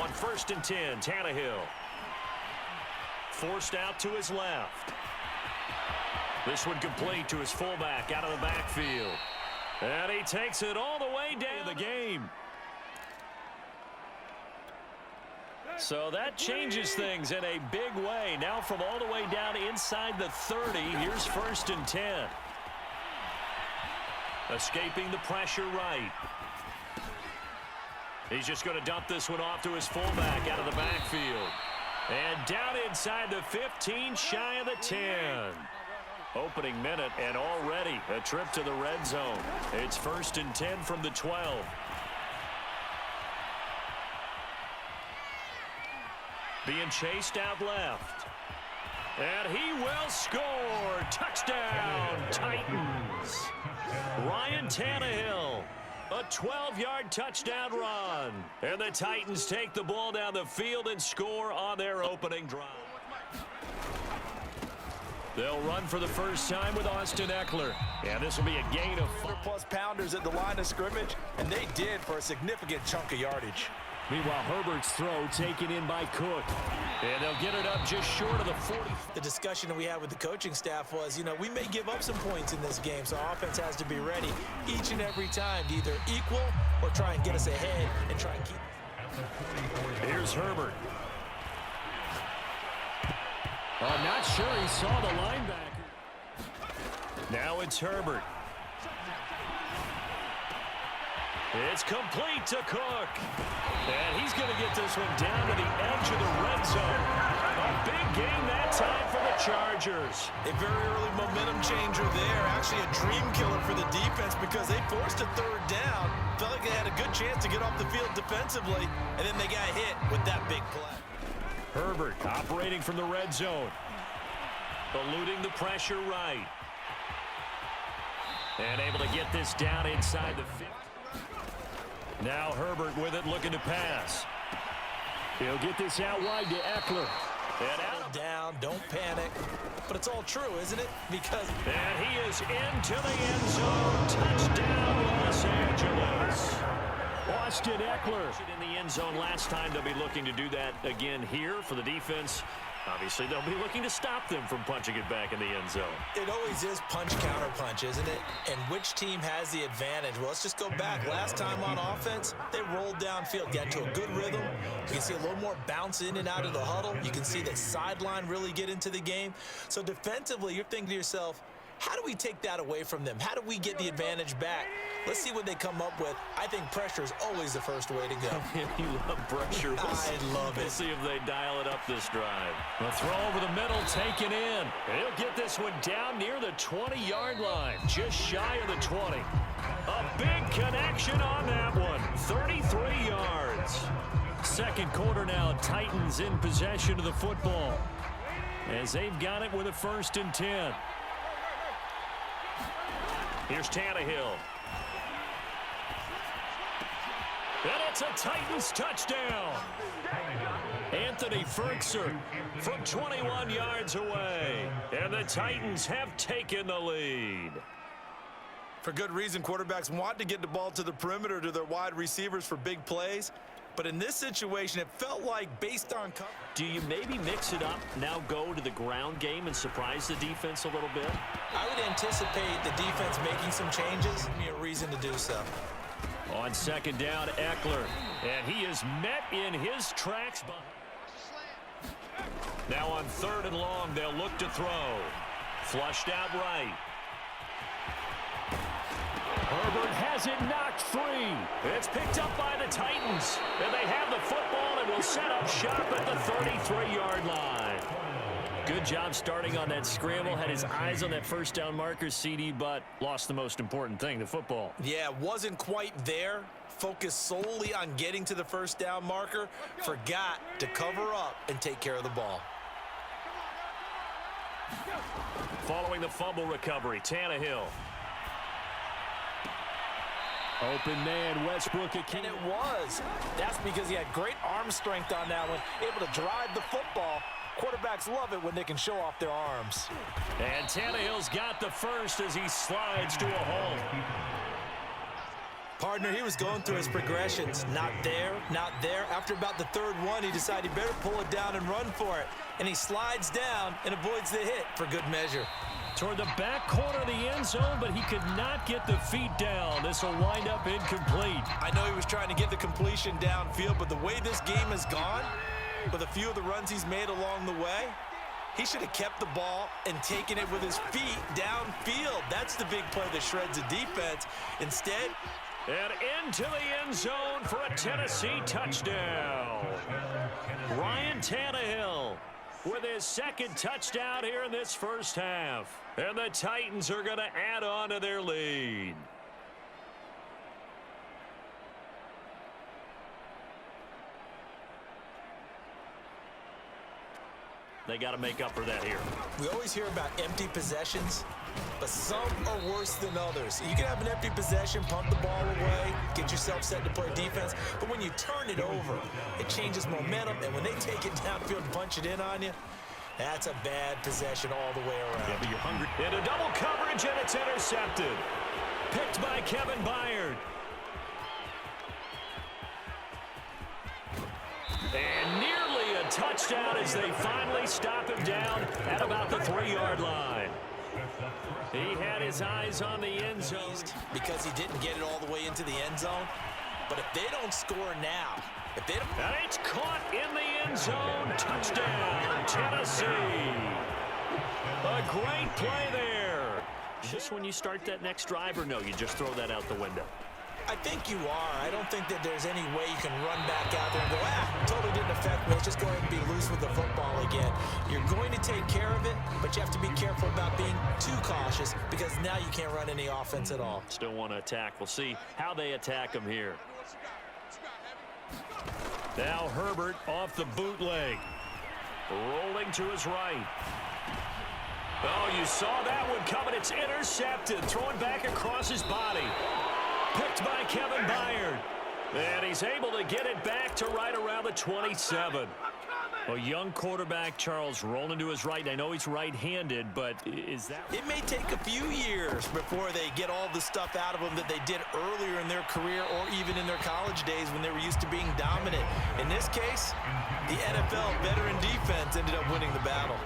on 1st and 10, Tannehill. Forced out to his left. This one complete to his fullback out of the backfield. And he takes it all the way down the game. So that changes things in a big way. Now from all the way down inside the 30, here's 1st and 10. Escaping the pressure right. He's just going to dump this one off to his fullback out of the backfield. And down inside the 15, shy of the 10. Opening minute and already a trip to the red zone. It's 1st and 10 from the 12. Being chased out left. And he will score. Touchdown, Titans. Ryan Tannehill. A 12-yard touchdown run. And the Titans take the ball down the field and score on their opening drive. They'll run for the first time with Austin Eckler. And this will be a gain of 4+ pounders at the line of scrimmage, and they did for a significant chunk of yardage. Meanwhile, Herbert's throw taken in by Cook. And they'll get it up just short of the 40. The discussion that we had with the coaching staff was, we may give up some points in this game, so our offense has to be ready each and every time to either equal or try and get us ahead and try and keep. Here's Herbert. I'm not sure he saw the linebacker. Now it's Herbert. It's complete to Cook. And he's going to get this one down to the edge of the red zone. A big game that time for the Chargers. A very early momentum changer there. Actually a dream killer for the defense because they forced a 3rd down. Felt like they had a good chance to get off the field defensively. And then they got hit with that big play. Herbert operating from the red zone. Eluding the pressure right. And able to get this down inside the 50. Now Herbert with it, looking to pass. He'll get this out wide to Eckler. And out down, don't panic. But it's all true, isn't it? Because and he is into the end zone. Touchdown, Los Angeles. Austin Eckler in the end zone last time. They'll be looking to do that again here for the defense. Obviously, they'll be looking to stop them from punching it back in the end zone. It always is punch-counter-punch, isn't it? And which team has the advantage? Well, let's just go back. Last time on offense, they rolled downfield, got into a good rhythm. You can see a little more bounce in and out of the huddle. You can see the sideline really get into the game. So defensively, you're thinking to yourself, how do we take that away from them? How do we get the advantage back? Let's see what they come up with. I think pressure is always the first way to go. You love pressure. I love it. We'll see if they dial it up this drive. The throw over the middle, taken in. He'll get this one down near the 20-yard line, just shy of the 20. A big connection on that one, 33 yards. Second quarter now, Titans in possession of the football as they've got it with a 1st and 10. Here's Tannehill. And it's a Titans touchdown. Anthony Ferguson from 21 yards away. And the Titans have taken the lead. For good reason, quarterbacks want to get the ball to the perimeter to their wide receivers for big plays. But in this situation, it felt like based on cover. Do you maybe mix it up, now go to the ground game and surprise the defense a little bit? I would anticipate the defense making some changes. Give me a reason to do so. On 2nd down, Eckler. And he is met in his tracks. Now on 3rd and long, they'll look to throw. Flushed out right. Herbert has it knocked free. It's picked up by the Titans. And they have the football and will set up shop at the 33-yard line. Good job starting on that scramble. Had his eyes on that 1st down marker, CD, but lost the most important thing, the football. Yeah, wasn't quite there. Focused solely on getting to the 1st down marker. Forgot to cover up and take care of the ball. Following the fumble recovery, Tannehill. Open man, Westbrook. And it was. That's because he had great arm strength on that one. Able to drive the football. Quarterbacks love it when they can show off their arms. And Tannehill's got the first as he slides to a hole. Partner, he was going through his progressions. Not there, not there. After about the third one, he decided he better pull it down and run for it. And he slides down and avoids the hit for good measure. Toward the back corner of the end zone, but he could not get the feet down. This will wind up incomplete. I know he was trying to get the completion downfield, but the way this game has gone, with a few of the runs he's made along the way, he should have kept the ball and taken it with his feet downfield. That's the big play that shreds a defense. Instead, and into the end zone for a Tennessee touchdown. Ryan Tannehill with his second touchdown here in this first half. And the Titans are going to add on to their lead. They got to make up for that here. We always hear about empty possessions, but some are worse than others. You can have an empty possession, punt the ball away, get yourself set to play defense, but when you turn it over, it changes momentum, and when they take it downfield and punch it in on you, that's a bad possession all the way around. Yeah, but you're hungry. Into double coverage, and it's intercepted. Picked by Kevin Byard. And nearly a touchdown as they finally stop him down at about the 3-yard line. He had his eyes on the end zone. Because he didn't get it all the way into the end zone. But if they don't score now, if they don't... And it's caught in the end zone. Touchdown, Tennessee. A great play there. Just when you start that next drive, or no, you just throw that out the window? I think you are. I don't think that there's any way you can run back out there and go, totally didn't affect me. Let's just go ahead and be loose with the football again. You're going to take care of it, but you have to be careful about being too cautious because now you can't run any offense at all. Still want to attack. We'll see how they attack him here. Now Herbert off the bootleg. Rolling to his right. Oh, you saw that one coming. It's intercepted. Throwing back across his body. Picked by Kevin Byard. And he's able to get it back to right around the 27. A young quarterback, Charles, rolling to his right. I know he's right-handed, but is that... It may take a few years before they get all the stuff out of them that they did earlier in their career or even in their college days when they were used to being dominant. In this case, the NFL veteran defense ended up winning the battle.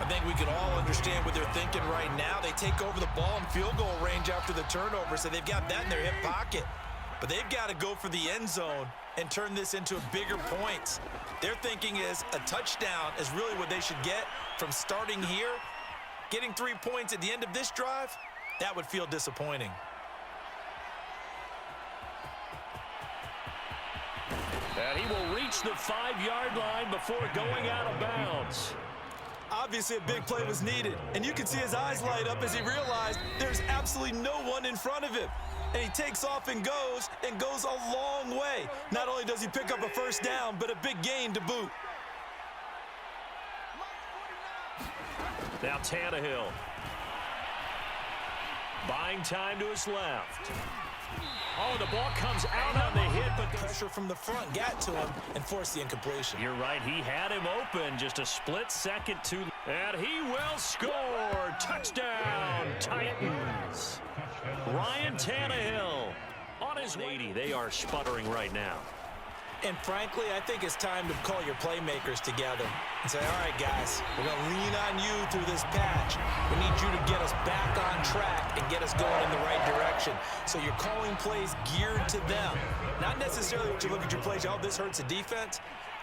I think we can all understand what they're thinking right now. They take over the ball in field goal range after the turnover, so they've got that in their hip pocket. But they've got to go for the end zone and turn this into bigger points. Their thinking is a touchdown is really what they should get from starting here. Getting 3 points at the end of this drive, that would feel disappointing. And he will reach the 5-yard line before going out of bounds. Obviously, a big play was needed, and you can see his eyes light up as he realized there's absolutely no one in front of him. And he takes off and goes a long way. Not only does he pick up a first down, but a big gain to boot. Now Tannehill. Buying time to his left. Oh, the ball comes out on the hit, but pressure from the front got to him and forced the incompletion. You're right. He had him open. Just a split second to... And he will score. Touchdown, Titans. Ryan Tannehill on his 80. They are sputtering right now. And frankly, I think it's time to call your playmakers together and say, all right, guys, we're going to lean on you through this patch. We need you to get us back on track and get us going in the right direction. So you're calling plays geared to them. Not necessarily what you look at your plays, oh, this hurts the defense.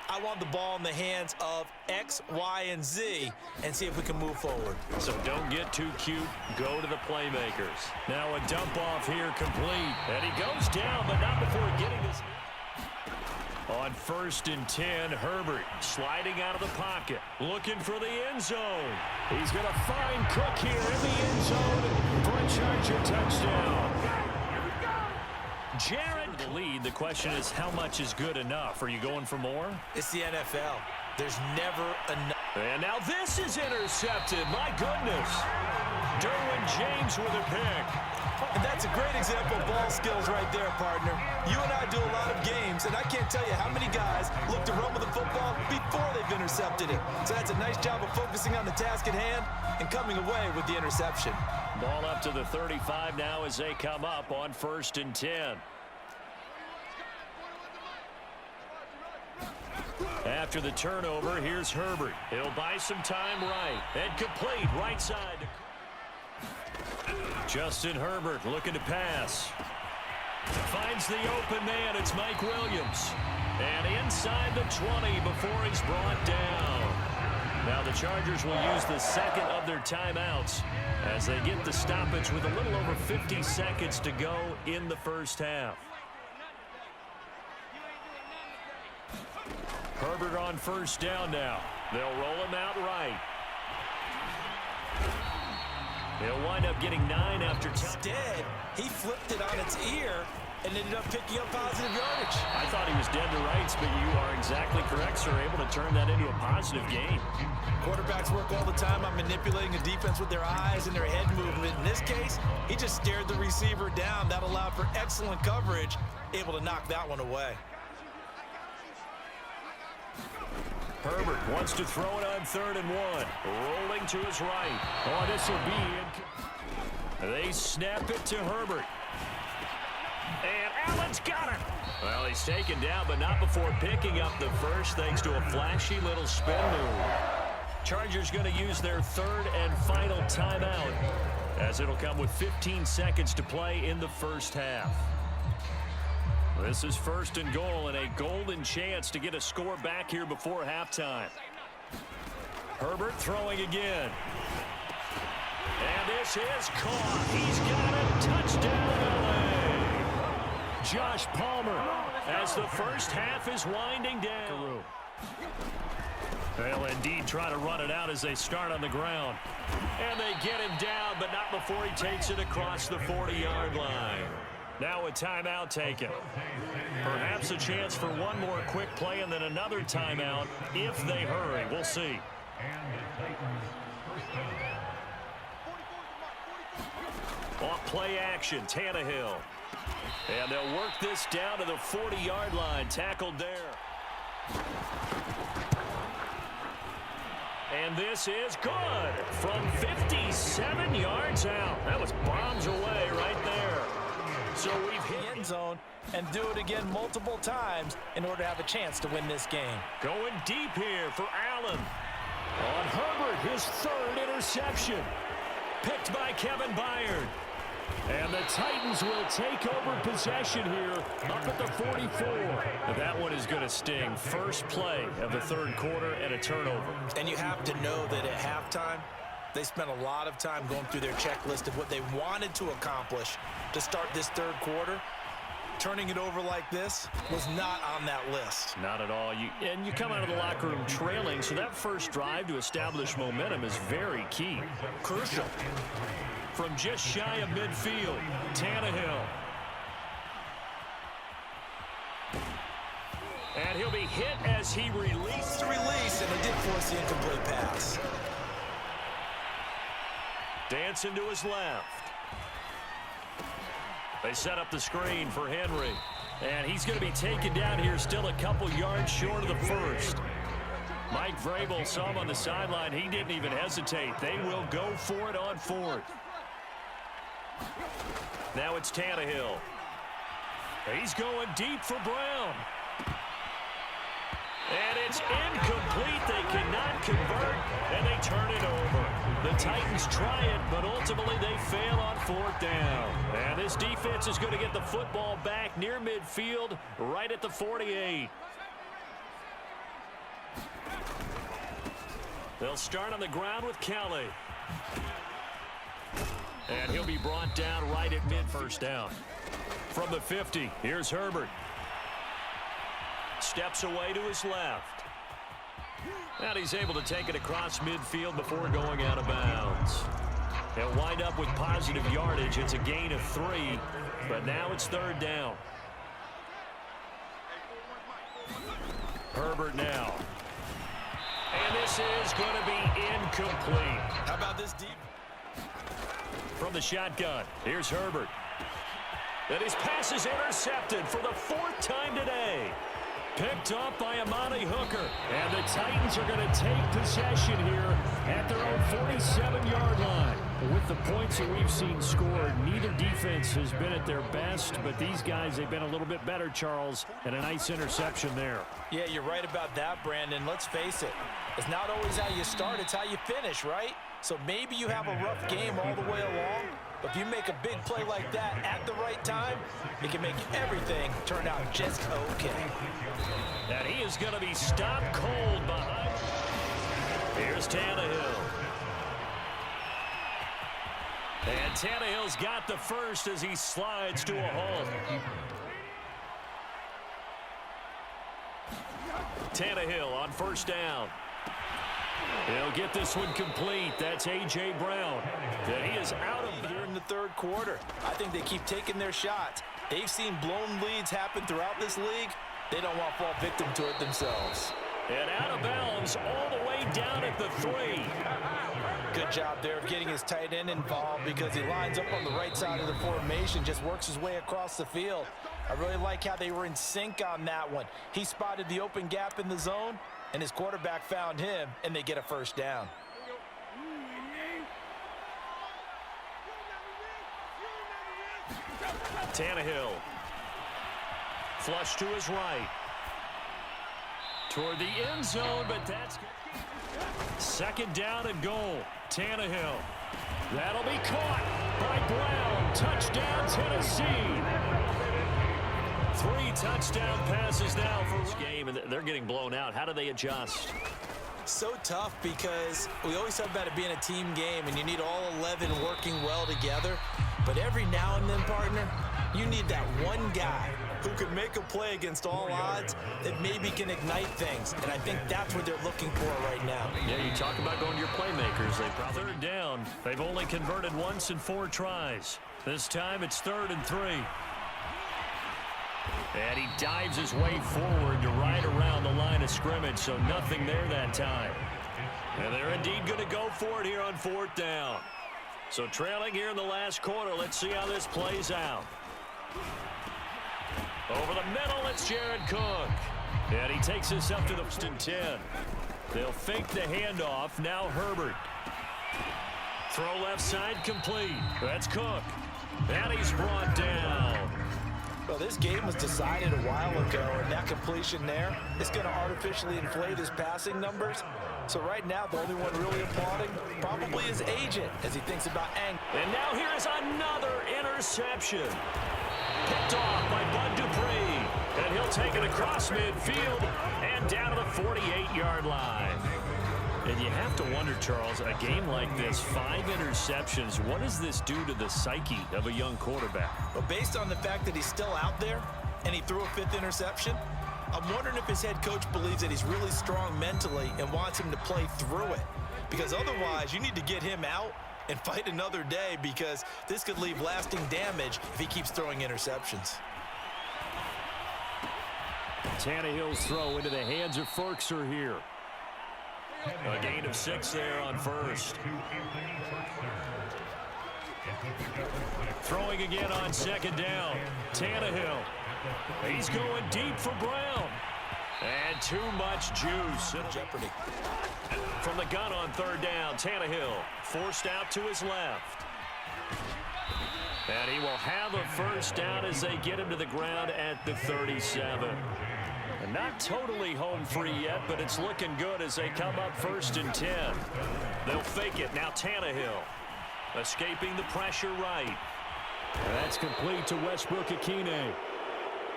I want the ball in the hands of X, Y, and Z and see if we can move forward. So don't get too cute. Go to the playmakers. Now a dump off here complete. And he goes down, but not before getting this. On 1st and 10, Herbert sliding out of the pocket, looking for the end zone. He's going to find Cook here in the end zone for a Charger touchdown. Jared, the lead. The question is, how much is good enough? Are you going for more? It's the NFL. There's never enough. And now this is intercepted. My goodness. Derwin James with a pick. And that's a great example of ball skills right there, partner. You and I do a lot of games, and I can't tell you how many guys look to run with the football before they've intercepted it. So that's a nice job of focusing on the task at hand and coming away with the interception. Ball up to the 35 now as they come up on 1st and 10. After the turnover, here's Herbert. He'll buy some time right. And complete right side. Justin Herbert looking to pass. Finds the open man. It's Mike Williams. And inside the 20 before he's brought down. Now the Chargers will use the second of their timeouts as they get the stoppage with a little over 50 seconds to go in the first half. Herbert on first down now. They'll roll him out right. He'll wind up getting 9 after 10. Instead, he flipped it on its ear and ended up picking up positive yardage. I thought he was dead to rights, but you are exactly correct, sir. Able to turn that into a positive gain. Quarterbacks work all the time on manipulating a defense with their eyes and their head movement. In this case, he just stared the receiver down. That allowed for excellent coverage, able to knock that one away. Herbert wants to throw it on 3rd and 1. Rolling to his right. Oh, this will be in. They snap it to Herbert. And Allen's got it. Well, he's taken down, but not before picking up the first, thanks to a flashy little spin move. Chargers going to use their 3rd and final timeout, as it'll come with 15 seconds to play in the first half. This is 1st and goal and a golden chance to get a score back here before halftime. Herbert throwing again. And this is caught. He's got it. Touchdown, LA. Josh Palmer as the first half is winding down. They'll indeed try to run it out as they start on the ground. And they get him down, but not before he takes it across the 40-yard line. Now a timeout taken. Perhaps a chance for one more quick play and then another timeout if they hurry. We'll see. Off play action, Tannehill. And they'll work this down to the 40-yard line. Tackled there. And this is good from 57 yards out. That was bombs away right there. So we've hit the end zone and do it again multiple times in order to have a chance to win this game. Going deep here for Allen. On Herbert, his 3rd interception. Picked by Kevin Byard. And the Titans will take over possession here up at the 44. That one is going to sting. First play of the 3rd quarter and a turnover. And you have to know that at halftime, they spent a lot of time going through their checklist of what they wanted to accomplish to start this 3rd quarter. Turning it over like this was not on that list. Not at all. And you come out of the locker room trailing, so that first drive to establish momentum is very key. Crucial. From just shy of midfield, Tannehill. And he'll be hit as he releases. The release, and they did force the incomplete pass. Dancing to his left. They set up the screen for Henry. And he's going to be taken down here still a couple yards short of the first. Mike Vrabel saw him on the sideline. He didn't even hesitate. They will go for it on 4th. Now it's Tannehill. He's going deep for Brown. And it's incomplete. They cannot convert, and they turn it over. The Titans try it, but ultimately they fail on 4th down. And this defense is going to get the football back near midfield, right at the 48. They'll start on the ground with Kelly. And he'll be brought down right at mid-first down. From the 50, here's Herbert. Steps away to his left. And he's able to take it across midfield before going out of bounds. He'll wind up with positive yardage. It's a gain of 3, but now it's 3rd down. Herbert now. And this is going to be incomplete. How about this deep? From the shotgun, here's Herbert. And his pass is intercepted for the 4th time today. Picked up by Amani Hooker. And the Titans are going to take possession here at their own 47-yard line. With the points that we've seen scored, neither defense has been at their best, but these guys, they've been a little bit better, Charles, and a nice interception there. Yeah, you're right about that, Brandon. Let's face it. It's not always how you start, it's how you finish, right? So maybe you have a rough game all the way along, but if you make a big play like that at the right time, it can make everything turn out just okay. And he is going to be stopped cold behind. Here's Tannehill. And Tannehill's got the first as he slides to a halt. Tannehill on first down. He'll get this one complete. That's A.J. Brown. And he is out of here in the third quarter. I think they keep taking their shots. They've seen blown leads happen throughout this league. They don't want to fall victim to it themselves. And out of bounds all the way down at the 3. Good job there of getting his tight end involved because he lines up on the right side of the formation, just works his way across the field. I really like how they were in sync on that one. He spotted the open gap in the zone, and his quarterback found him, and they get a first down. Tannehill. Flush to his right. Toward the end zone, but that's second down and goal. Tannehill. That'll be caught by Brown. Touchdown, Tennessee. 3 touchdown passes now for this game, and they're getting blown out. How do they adjust? So tough because we always talk about it being a team game, and you need all 11 working well together. But every now and then, partner, you need that one guy who can make a play against all odds that maybe can ignite things. And I think that's what they're looking for right now. Yeah, you talk about going to your playmakers. They probably third down. They've only converted once in 4 tries. This time it's 3rd and 3. And he dives his way forward to right around the line of scrimmage, so nothing there that time. And they're indeed going to go for it here on 4th down. So trailing here in the last quarter, let's see how this plays out. Over the middle, it's Jared Cook. And he takes this up to the 1st and 10. They'll fake the handoff. Now Herbert. Throw left side complete. That's Cook. And he's brought down. Well, this game was decided a while ago, and that completion there is going to artificially inflate his passing numbers. So right now, the only one really applauding probably his agent as he thinks about angle. And now here is another interception. Picked off by Bud Dupree. And he'll take it across midfield and down to the 48-yard line. And you have to wonder, Charles, a game like this, 5 interceptions, what does this do to the psyche of a young quarterback? Well, based on the fact that he's still out there and he threw a 5th interception, I'm wondering if his head coach believes that he's really strong mentally and wants him to play through it. Because otherwise, you need to get him out and fight another day, because this could leave lasting damage if he keeps throwing interceptions. Tannehill's throw into the hands of Ferkser here. A gain of 6 there on first. Throwing again on 2nd down. Tannehill. He's going deep for Brown. And too much juice. Jeopardy. From the gun on 3rd down, Tannehill forced out to his left. And he will have a first down as they get him to the ground at the 37. And not totally home free yet, but it's looking good as they come up 1st and 10. They'll fake it. Now Tannehill escaping the pressure right. That's complete to Westbrook-Akine.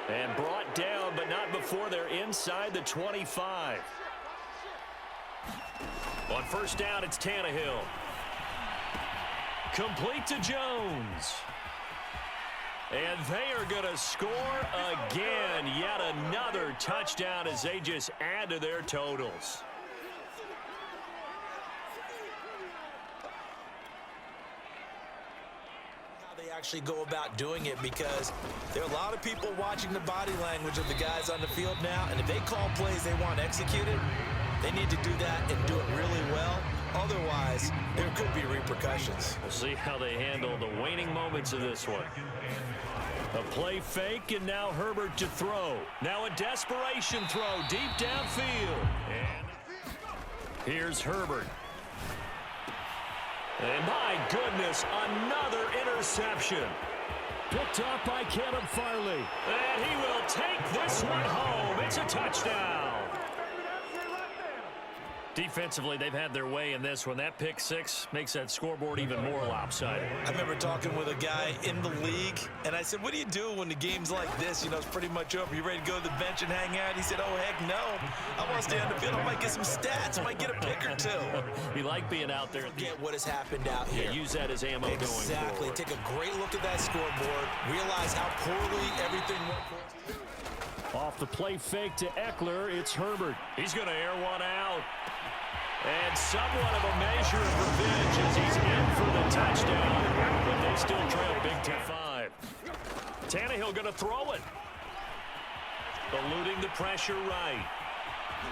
And brought down, but not before they're inside the 25. On 1st down, it's Tannehill. Complete to Jones. And they are going to score again. Yet another touchdown as they just add to their totals. How they actually go about doing it, because there are a lot of people watching the body language of the guys on the field now, and if they call plays they want executed, they need to do that and do it really well. Otherwise, there could be repercussions. We'll see how they handle the waning moments of this one. A play fake, and now Herbert to throw. Now a desperation throw deep downfield. And here's Herbert. And my goodness, another interception. Picked off by Caleb Farley. And he will take this one home. It's a touchdown. Defensively, they've had their way in this one. That pick six makes that scoreboard even more lopsided. I remember talking with a guy in the league, and I said, what do you do when the game's like this? You know, it's pretty much over. You ready to go to the bench and hang out? He said, oh, heck no. I want to stay on the field. I might get some stats. I might get a pick or two. You like being out there. Get what has happened out here. Yeah, use that as ammo going forward. Exactly. Take a great look at that scoreboard. Realize how poorly everything went for us. Off the play fake to Eckler, it's Herbert. He's going to air one out. And somewhat of a measure of revenge as he's in for the touchdown. But they still trail big 10-5. Tannehill going to throw it. Eluding the pressure right.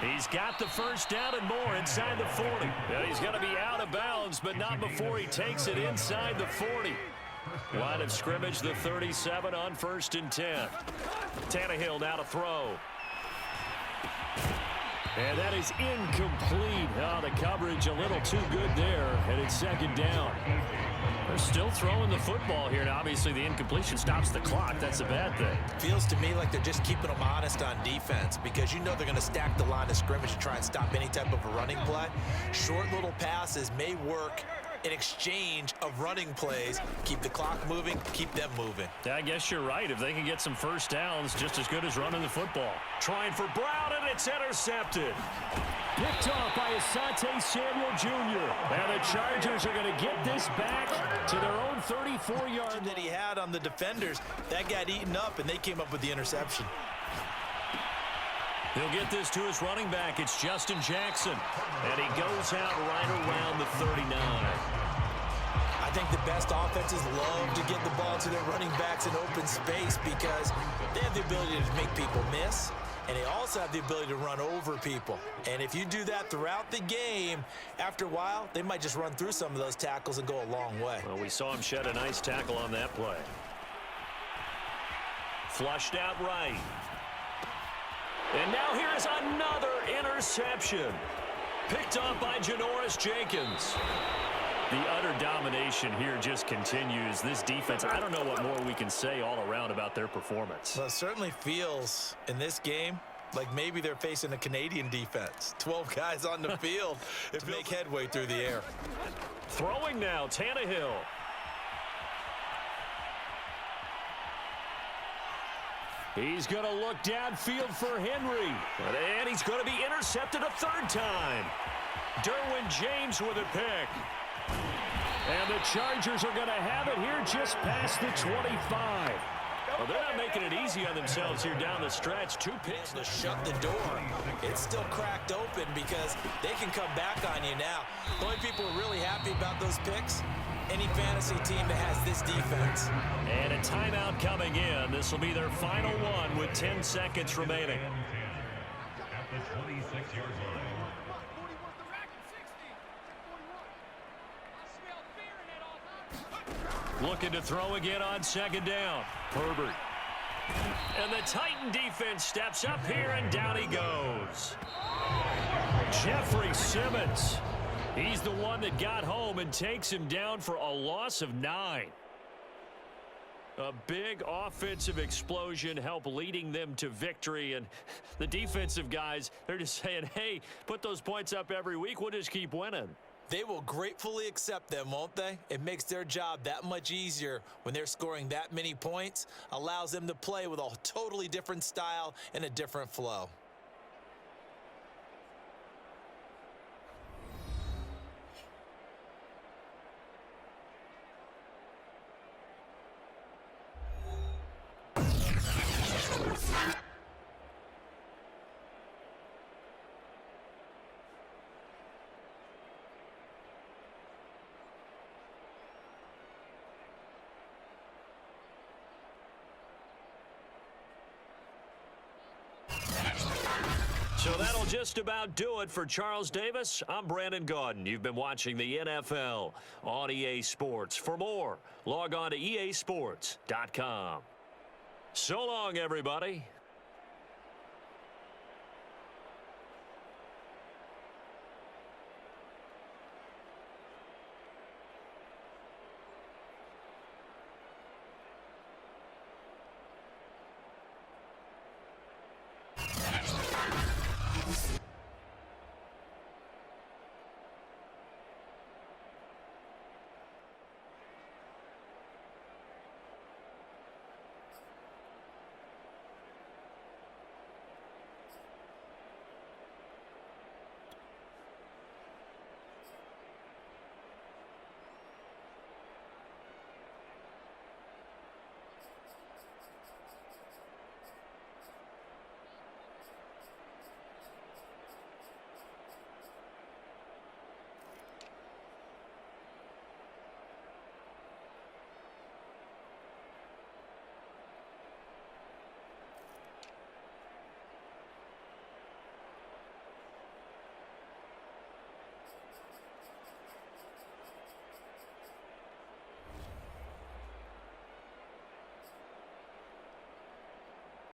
He's got the first down and more inside the 40. Yeah, he's going to be out of bounds, but not before he takes it inside the 40. Line of scrimmage, the 37 on 1st and 10. Tannehill now to throw. And that is incomplete. Oh, the coverage a little too good there, and it's 2nd down. They're still throwing the football here. Now, obviously, the incompletion stops the clock. That's a bad thing. Feels to me like they're just keeping them honest on defense because you know they're going to stack the line of scrimmage to try and stop any type of a running play. Short little passes may work in exchange of running plays. Keep the clock moving, keep them moving. Yeah, I guess you're right. If they can get some first downs, just as good as running the football. Trying for Brown, and it's intercepted. Picked off by Asante Samuel Jr. And the Chargers are going to get this back to their own 34-yard line. That he had on the defenders, that got eaten up, and they came up with the interception. He'll get this to his running back. It's Justin Jackson. And he goes out right around the 39. I think the best offenses love to get the ball to their running backs in open space because they have the ability to make people miss, and they also have the ability to run over people. And if you do that throughout the game, after a while, they might just run through some of those tackles and go a long way. Well, we saw him shed a nice tackle on that play. Flushed out right. And now here's another interception. Picked off by Janoris Jenkins. The utter domination here just continues. This defense, I don't know what more we can say all around about their performance. Well, it certainly feels in this game like maybe they're facing a Canadian defense. 12 guys on the field to make headway through the air. Throwing now, Tannehill. He's going to look downfield for Henry. And he's going to be intercepted a 3rd time. Derwin James with a pick. And the Chargers are going to have it here just past the 25. Well, they're not making it easy on themselves here down the stretch. 2 picks To shut the door. It's still cracked open because they can come back on you now. The only people who are really happy about those picks, any fantasy team that has this defense. And a timeout coming in. This will be their final one with 10 seconds remaining. At the 26-yard line. Looking to throw again on 2nd down. Herbert. And the Titan defense steps up here, and down he goes. Jeffrey Simmons. He's the one that got home and takes him down for a loss of 9. A big offensive explosion helped leading them to victory. And the defensive guys, they're just saying, hey, put those points up every week. We'll just keep winning. They will gratefully accept them, won't they? It makes their job that much easier when they're scoring that many points. Allows them to play with a totally different style and a different flow. So that'll just about do it for Charles Davis. I'm Brandon Gaudin. You've been watching the NFL on EA Sports. For more, log on to easports.com. So long, everybody.